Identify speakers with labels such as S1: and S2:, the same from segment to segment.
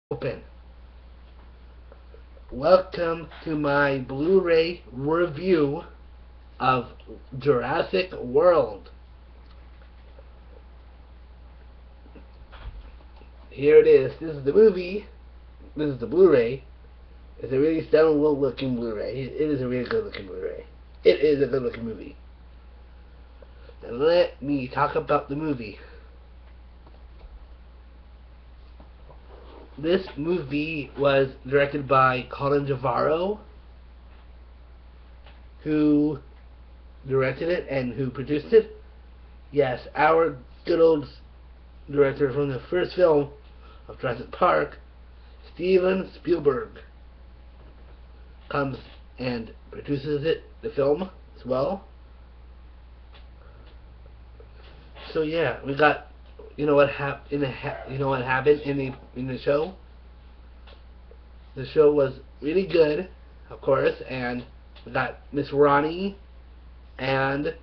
S1: Open. Welcome to my Blu-ray review of Jurassic World. Here it is. This is the movie. This is the Blu-ray. It's a really stellar looking Blu-ray. It is a really good looking Blu-ray. It is a good looking movie. And let me talk about the movie. This movie was directed by Colin Trevorrow, who directed it and who produced it. Yes, our good old director from the first film of Jurassic Park, Steven Spielberg, comes and produces the film as well. So yeah, we got you know what happened in the show. The show was really good, of course, and we got Miss Ronnie and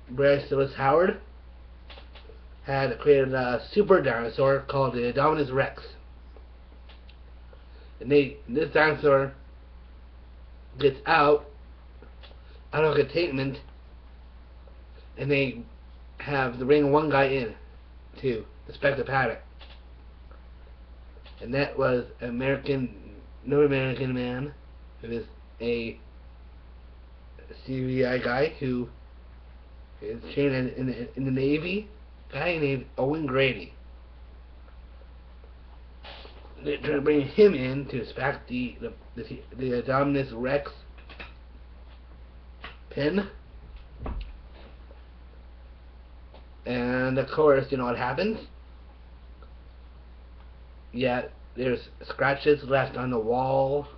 S1: Bryce Willis Howard had created a super dinosaur called the Indominus Rex. And this dinosaur gets out of containment, and they have to bring one guy in to inspect the paddock. And that was no American man who is a CVI guy who is trained in the Navy, a guy named Owen Grady. They're trying to bring him in to inspect the Indominus Rex pen. And of course, you know what happens? Yeah, there's scratches left on the wall,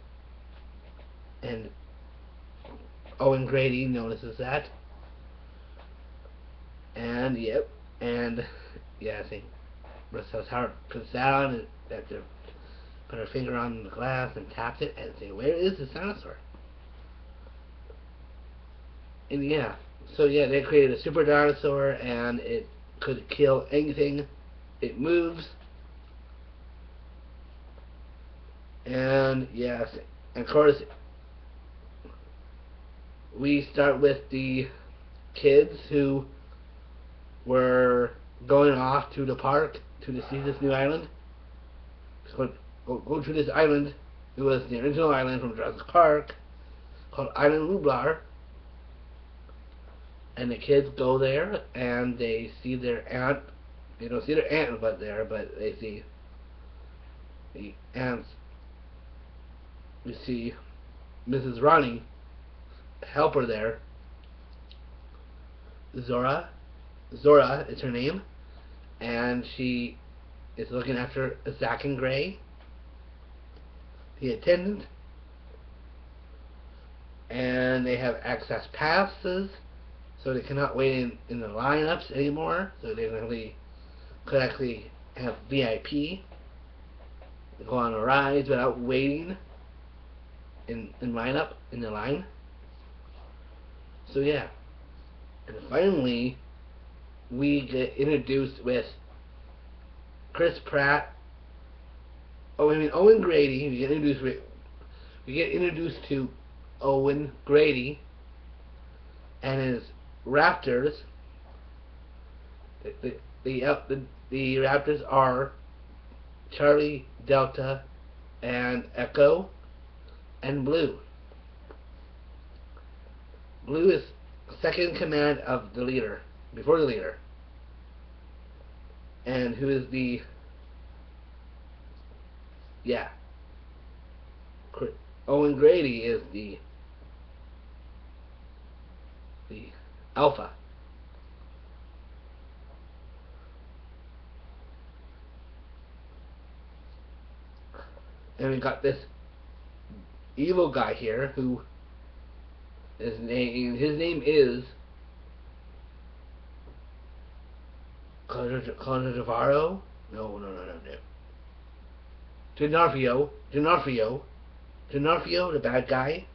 S1: and Owen Grady notices that. And yep, and yeah, I think Russell's Howard puts down and that to put her finger on the glass and taps it and say, "Where is this dinosaur?" And yeah, so yeah, they created a super dinosaur, and it could kill anything it moves. And yes, and of course, we start with the kids who were going off to the park to see this new island. So go to this island. It was the original island from Jurassic Park called Island Nublar. And the kids go there and they see their aunt. They don't see their aunt but they see the aunts. We see Mrs. Ronnie, helper there. Zora is her name, and she is looking after Zach and Gray, the attendant, and they have access passes, so they cannot wait in the lineups anymore. So they could actually have VIP, go on a ride without waiting in lineup in the line. So yeah, and finally we get introduced with Chris Pratt. Owen Grady. We get introduced to Owen Grady and his raptors. The raptors are Charlie, Delta, and Echo, and Blue. Blue is second in command of the leader, before the leader. And who is Owen Grady is the alpha. And we got this evil guy here who his name is Colin Trevorrow. No. D'Onofrio, the bad guy.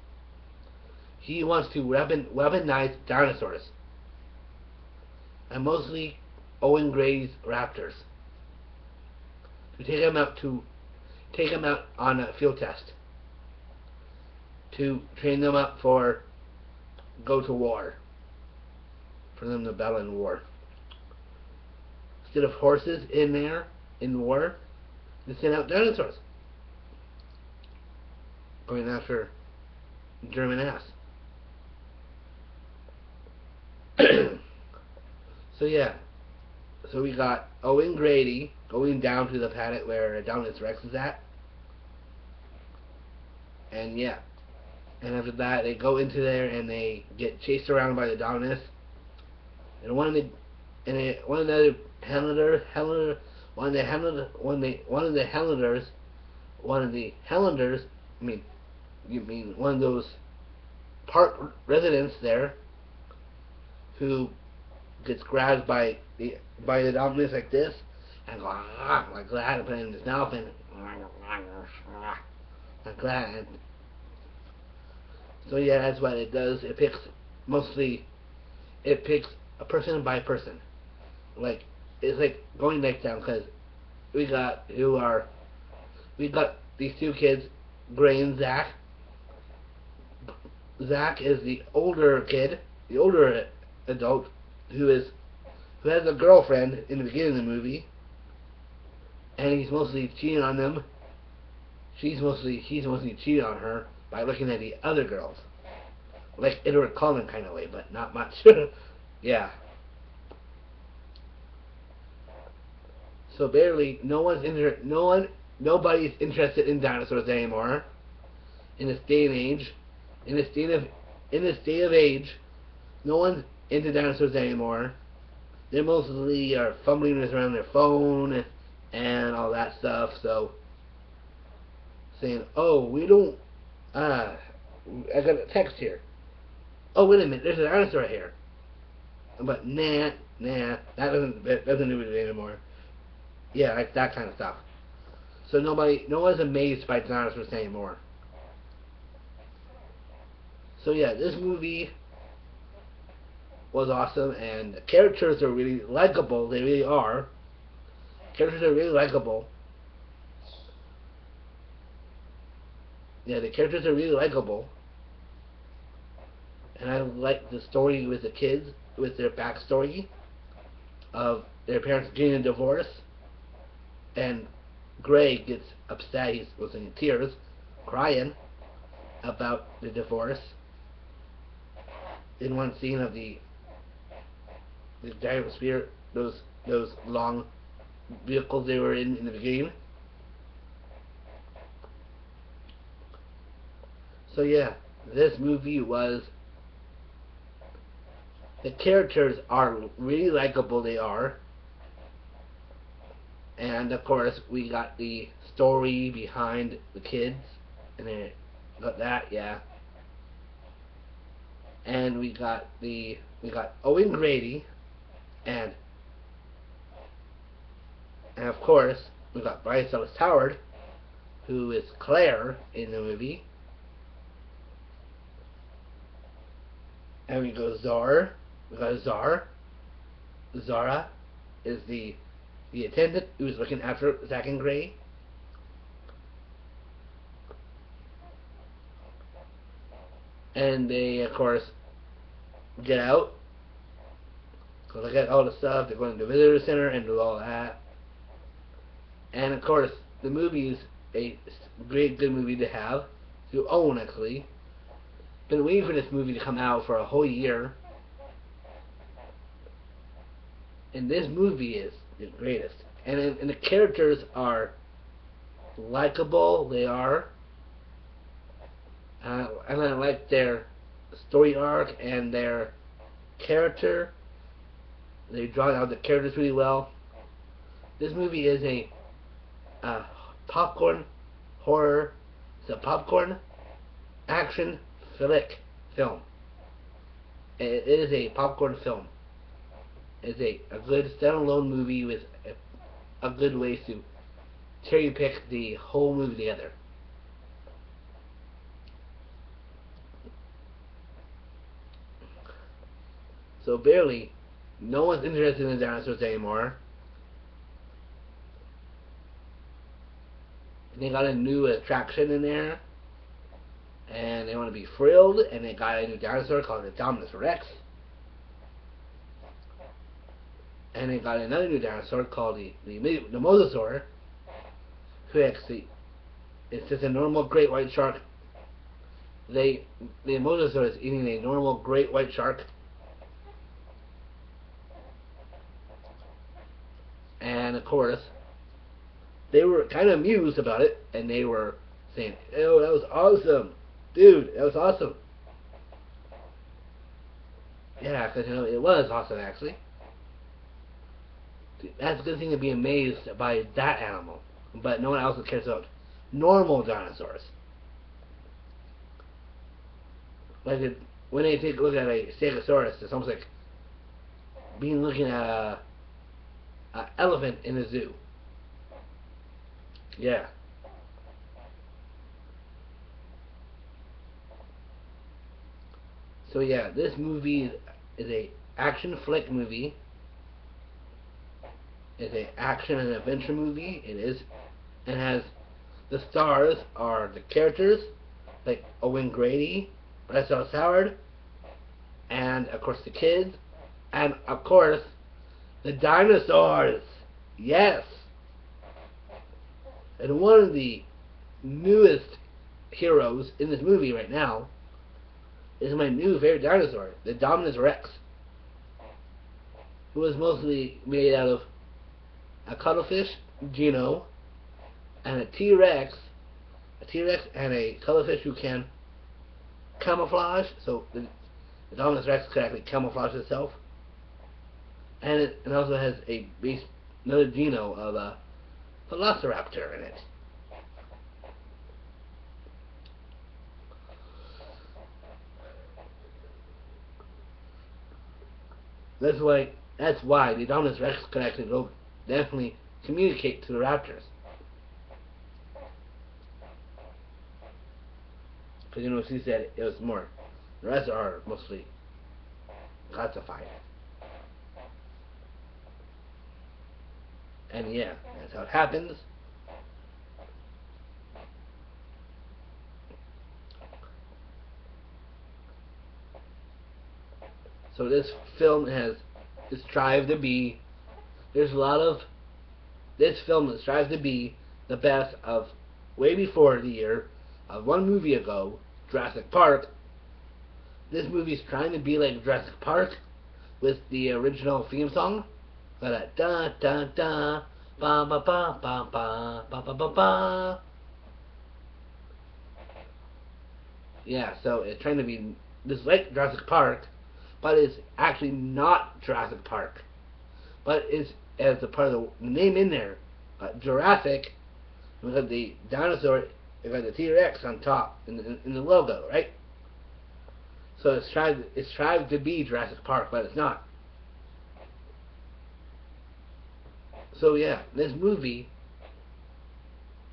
S1: He wants to weaponize dinosaurs, and mostly Owen Grady's raptors. to take them out on a field test, to train them up for go to war, for them to battle in war. Instead of horses in there in war, they sent out dinosaurs going after German ass. So yeah, so we got Owen Grady going down to the paddock where Adonis Rex is at, and yeah, and after that they go into there and they get chased around by the Adonis, and one of the one of those park residents there who gets grabbed by the Adonis like this and go like that and put it in his mouth and like that. And so yeah, that's what it does. It picks a person by person. Like it's like going next down because we got these two kids, Gray and Zach. Zach is the older kid, the older adult who has a girlfriend in the beginning of the movie, and he's mostly cheating on them. He's mostly cheating on her by looking at the other girls, like Edward Cullen kind of way, but not much. Yeah. So barely, nobody's interested in dinosaurs anymore. In this day and age, in this day of age, no one's into dinosaurs anymore. They mostly are fumbling around their phone and all that stuff. So saying, "Oh, we don't." I got a text here. Oh, wait a minute, there's a dinosaur right here. But nah, that doesn't do it anymore. Yeah, like that kind of stuff. So no one's amazed by dinosaurs anymore. So yeah, this movie was awesome, and the characters are really likable. They really are. Characters are really likable. Yeah, the characters are really likable. And I like the story with the kids, with their backstory of their parents getting a divorce. And Gray gets upset. He was in tears, crying about the divorce. In one scene of the giant spear, those long vehicles they were in the beginning. So yeah, this movie was. The characters are really likable. They are. And of course, we got the story behind the kids, and then got that, yeah. And we got Owen Grady, and of course we got Bryce Dallas Howard, who is Claire in the movie, and we got Zara. Zara is the attendant who's looking after Zach and Gray. And they, of course, get out. So they get all the stuff. They're going to the visitor center and do all that. And, of course, the movie is a great, good movie to have. To own, actually. Been waiting for this movie to come out for a whole year. And this movie is the greatest. And the characters are likable. They are. And I like their story arc and their character. They draw out the characters really well. This movie is a popcorn horror. It's a popcorn action flick film. It is a popcorn film. It's a good standalone movie with a good way to cherry pick the whole movie together. So barely, no one's interested in dinosaurs anymore. They got a new attraction in there, and they want to be thrilled, and they got a new dinosaur called the Dominus Rex, and they got another new dinosaur called the Mosasaur, who actually it's just a normal great white shark. The Mosasaur is eating a normal great white shark, and of course they were kind of amused about it, and they were saying, "Oh, that was awesome, dude! That was awesome." Yeah, because it was awesome actually. That's a good thing to be amazed by that animal, but no one else cares about normal dinosaurs. Like when they take a look at a Stegosaurus, it's almost like looking at a elephant in a zoo. Yeah. So yeah, this movie is a action flick movie. It's a action and adventure movie. It is, and has the stars are the characters like Owen Grady, Bryce Dallas Howard, and of course the kids, and of course the dinosaurs. Yes. And one of the newest heroes in this movie right now is my new favorite dinosaur, the Dominus Rex, who was mostly made out of a cuttlefish, Gino, and a T-Rex and a cuttlefish who can camouflage. So the Dominus Rex could actually camouflage itself, and it also has another Gino of a Velociraptor in it. That's why the Dominus Rex could actually go definitely communicate to the raptors. Because she said it was more. The rest are mostly classified. And yeah, that's how it happens. So this film has strived to be. There's a lot of this film that strives to be the best of way before the year of one movie ago, Jurassic Park. This movie's trying to be like Jurassic Park with the original theme song. Da da da da ba ba ba ba ba ba ba ba ba. Yeah, so it's trying to be just like Jurassic Park, but it's actually not Jurassic Park. But it's as a part of the name in there, Jurassic. We got the dinosaur, we got the T-Rex on top in the logo, right? So it's tried to be Jurassic Park, but it's not. So yeah, this movie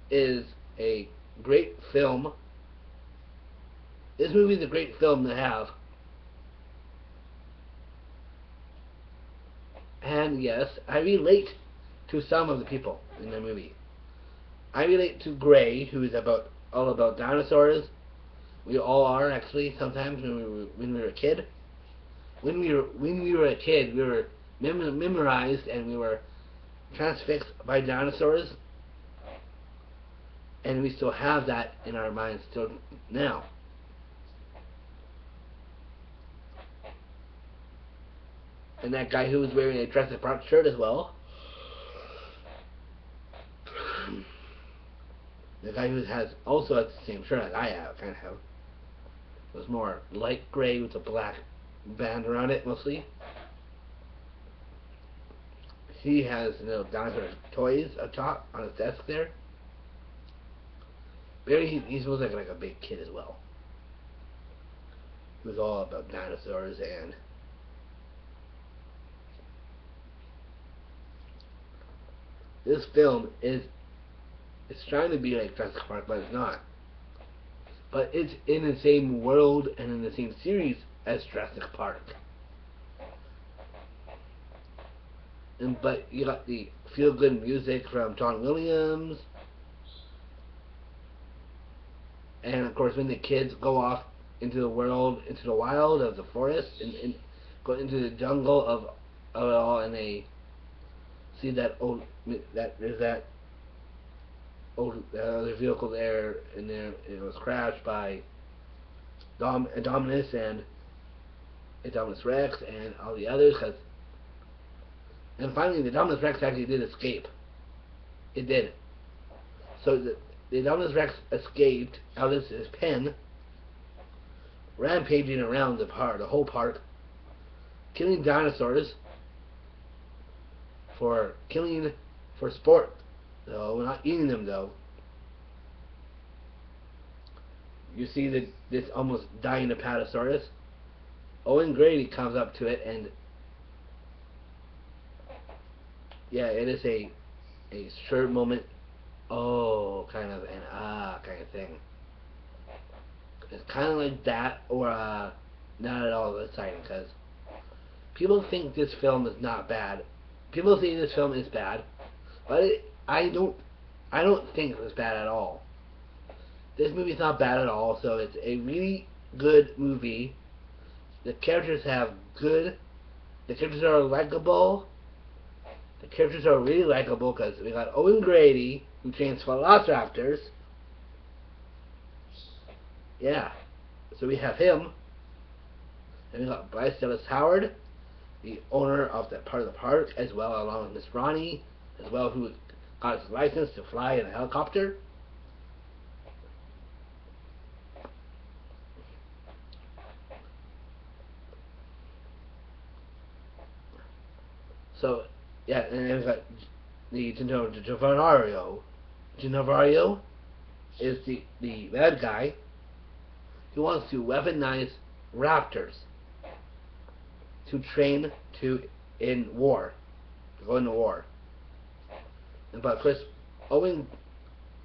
S1: is a great film. This movie is a great film to have. And yes, I relate to some of the people in the movie. I relate to Gray, who is all about dinosaurs. We all are actually sometimes when we were a kid. When we were a kid, we were memorized and we were transfixed by dinosaurs, and we still have that in our minds still now. And that guy who was wearing a Jurassic Park shirt as well. The guy who also has the same shirt as I have, kind of have. It was more light gray with a black band around it, mostly. He has dinosaur toys up top on his desk there. Barry, he smells like a big kid as well. He was all about dinosaurs and this film it's trying to be like Jurassic Park, but it's not. But it's in the same world and in the same series as Jurassic Park. But you got the feel-good music from John Williams. And of course, when the kids go off into the world, into the wild of the forest, and go into the jungle of it all, and they see that old that there's that old other vehicle there, and there it was crashed by Dominus and Indominus Rex and all the others, and finally the Indominus Rex actually did escape. It did. So the Indominus Rex escaped out of his pen, rampaging around the whole park, killing dinosaurs for sport, though we're not eating them though. You see this almost dying Apatosaurus. Owen Grady comes up to it, and yeah, it is a short moment. Oh, kind of an kind of thing. It's kind of like that, or not at all exciting, because people think this film is not bad. People think this film is bad, but I don't think it's bad at all. This movie's not bad at all, so it's a really good movie. The characters the characters are likable. The characters are really likable because we got Owen Grady, who trains velociraptors. Yeah, so we have him. And we got Bryce Dallas Howard, the owner of that part of the park, as well, along with Miss Ronnie, as well, who got his license to fly in a helicopter. So, yeah, and then we got the Genovario. Genovario is the bad guy who wants to weaponize raptors to train in war, to go into war. But Chris Owen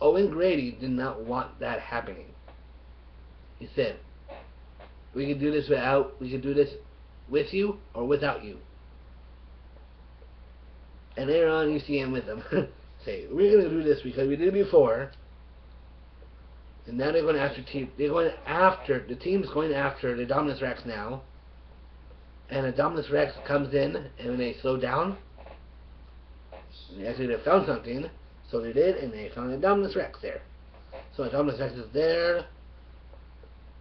S1: Grady did not want that happening. He said, we can do this with you or without you. And later on, you see him with them. Say, we're going to do this because we did it before. And now they're going after the team's going after the Indominus Rex now. And the Indominus Rex comes in, and when they slow down, actually they found something, so they did, and they found the Indominus Rex there. So the Indominus Rex is there,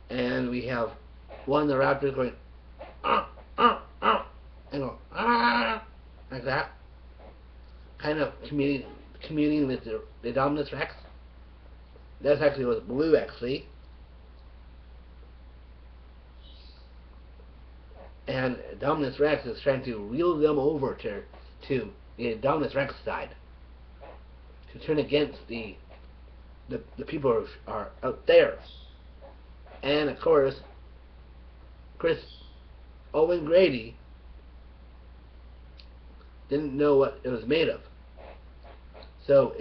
S1: and we have one of the raptors going, and go, like that. Kind of communing with the Indominus Rex. That's actually was blue, actually. And Indominus Rex is trying to reel them over to the Indominus Rex side, to turn against the people who are out there. And of course, Owen Grady didn't know what it was made of. So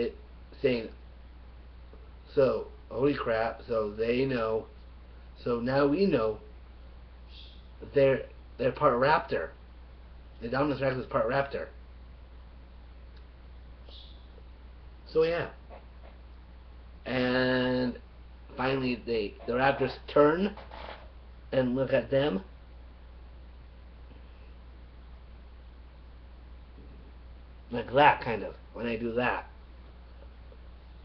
S1: holy crap, so they know. So now we know they're part raptor. The Indominus Rex is part raptor. So yeah. And finally the raptors turn and look at them. Like that, kind of, when they do that.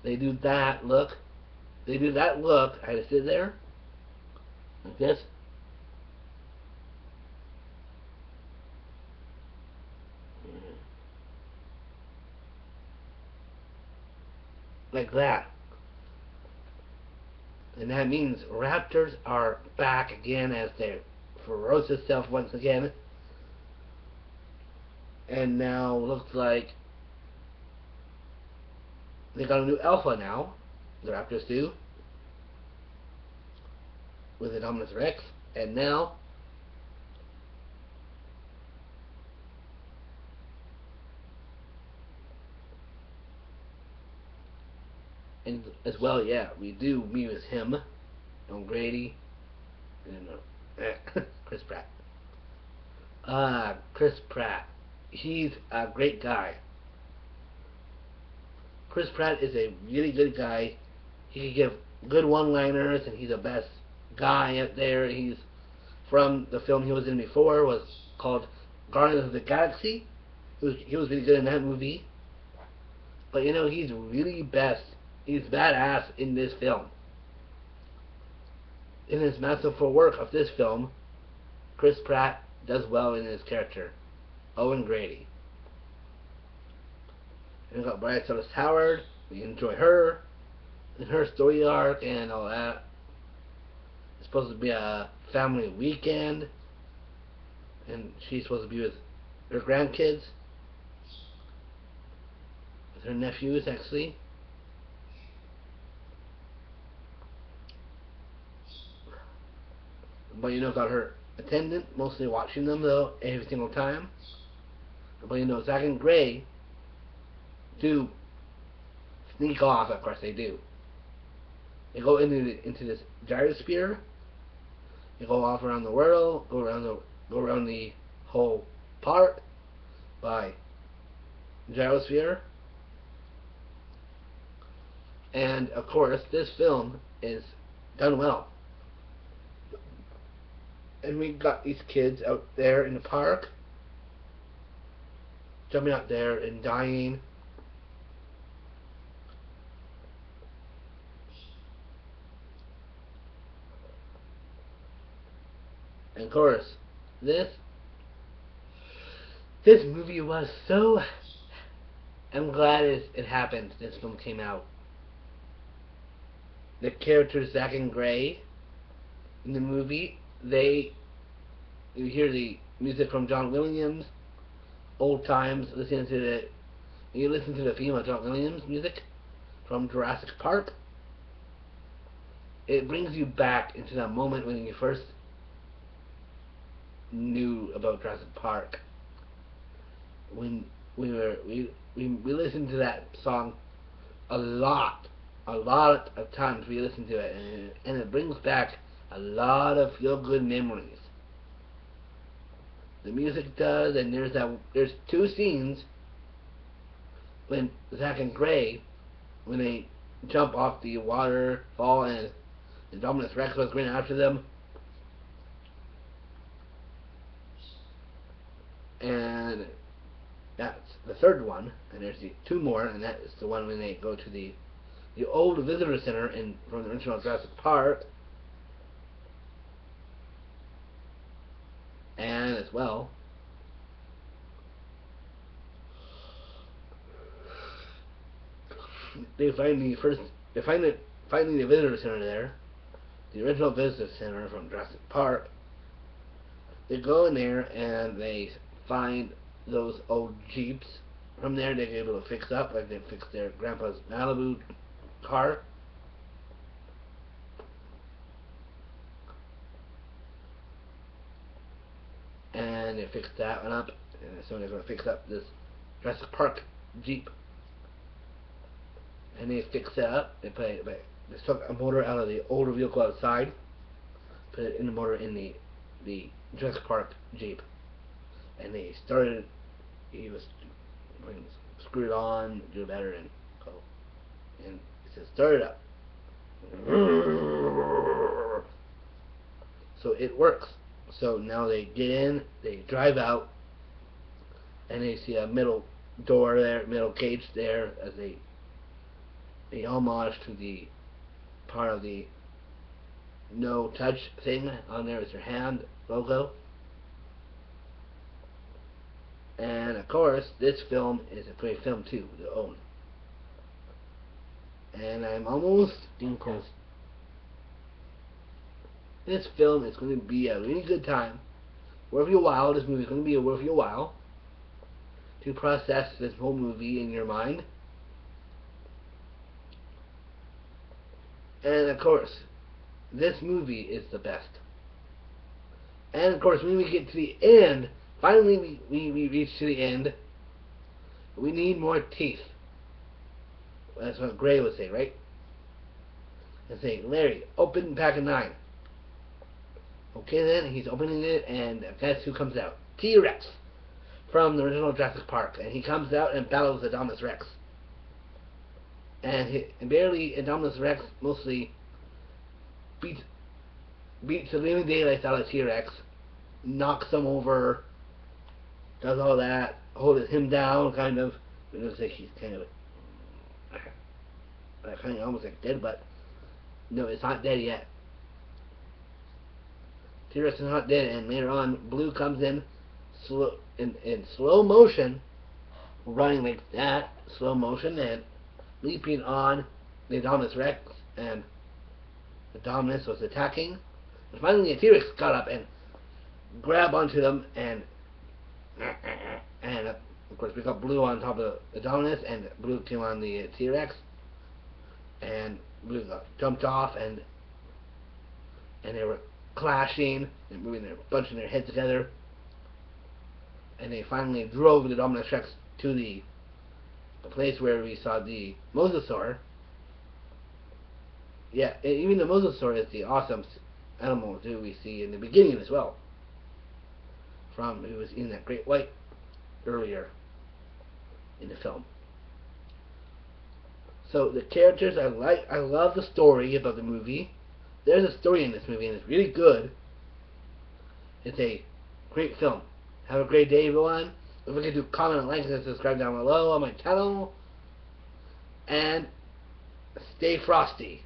S1: They do that look. They do that look. I just sit there. Like this. Like that. And that means raptors are back again as their ferocious self once again. And now looks like they got a new alpha now. The raptors do. With the Indominus Rex. And now and as well, yeah, we do meet with him, Don Grady, and Chris Pratt. Chris Pratt. He's a great guy. Chris Pratt is a really good guy. He can give good one-liners, and he's the best guy out there. He's from the film he was in before, was called Guardians of the Galaxy. He was really good in that movie. But you know, he's really best. He's badass in this film. In his masterful work of this film, Chris Pratt does well in his character, Owen Grady. And we got Bryce Dallas Howard. We enjoy her and her story arc and all that. It's supposed to be a family weekend, and she's supposed to be with her grandkids, with her nephews actually. But you know, got her attendant mostly watching them though every single time. But you know, Zach and Gray do sneak off. Of course they do. They go into this gyrosphere. They go off around the world, go around the whole park by gyrosphere. And of course, this film is done well. And we got these kids out there in the park, jumping out there and dying. And of course, this movie was so... I'm glad it happened. This film came out. The characters Zach and Gray in the movie, you hear the music from John Williams, old times. You listen to the theme of John Williams music from Jurassic Park. It brings you back into that moment when you first knew about Jurassic Park. When we listened to that song a lot of times. We listened to it, and it brings back a lot of feel-good memories. The music does, and there's two scenes when Zach and Gray, when they jump off the waterfall and the Dominus Rex was going after them. And that's the third one, and there's two more, and that is the one when they go to the old visitor center from the original Jurassic Park. And as well, they find the visitor center there, the original visitor center from Jurassic Park. They go in there and they find those old Jeeps from there. They're able to fix up, like they fixed their grandpa's Malibu car. And they fixed that one up, and so they're going to fix up this Jurassic Park Jeep. And they fixed it up. They took a motor out of the older vehicle outside, put it in the motor in the Jurassic Park Jeep, and they started. He was screw it on, do better, and go. And it says start it up. So it works. So now they get in, they drive out, and they see a middle door there, middle cage there, as they homage to the part of the no touch thing on there is their hand logo. And of course, this film is a great film too to own. And I'm almost being close. This film is going to be a really good time. Worth your while. This movie is going to be worth your while to process this whole movie in your mind. And of course, this movie is the best. And of course, when we get to the end, finally we reach to the end, we need more teeth. That's what Gray would say, right? And say, Larry, open pack of 9. Okay then, he's opening it, and guess who comes out? T-Rex from the original Jurassic Park. And he comes out and battles the Dominus Rex. And barely Indominus Rex mostly beats the living daylights out of T-Rex, knocks him over, does all that, holds him down, kind of. It looks like he's kind of almost like dead, but no, it's not dead yet. T-Rex is not dead, and later on, Blue comes in slow motion, running like that, slow motion, and leaping on the Indominus Rex, and the Dominus was attacking. And finally, the T-Rex got up and grabbed onto them, and of course we got Blue on top of the Dominus, and Blue came on the T-Rex, and Blue got jumped off, and they were clashing and moving their bunching their heads together, and they finally drove the Dominus Rex to the place where we saw the Mosasaur. Yeah, even the Mosasaur is the awesome animal too we see in the beginning as well. From who was in that great white earlier in the film. So the characters I love the story about the movie. There's a story in this movie and it's really good. It's a great film. Have a great day, everyone. Don't forget to comment, like, and subscribe down below on my channel. And stay frosty.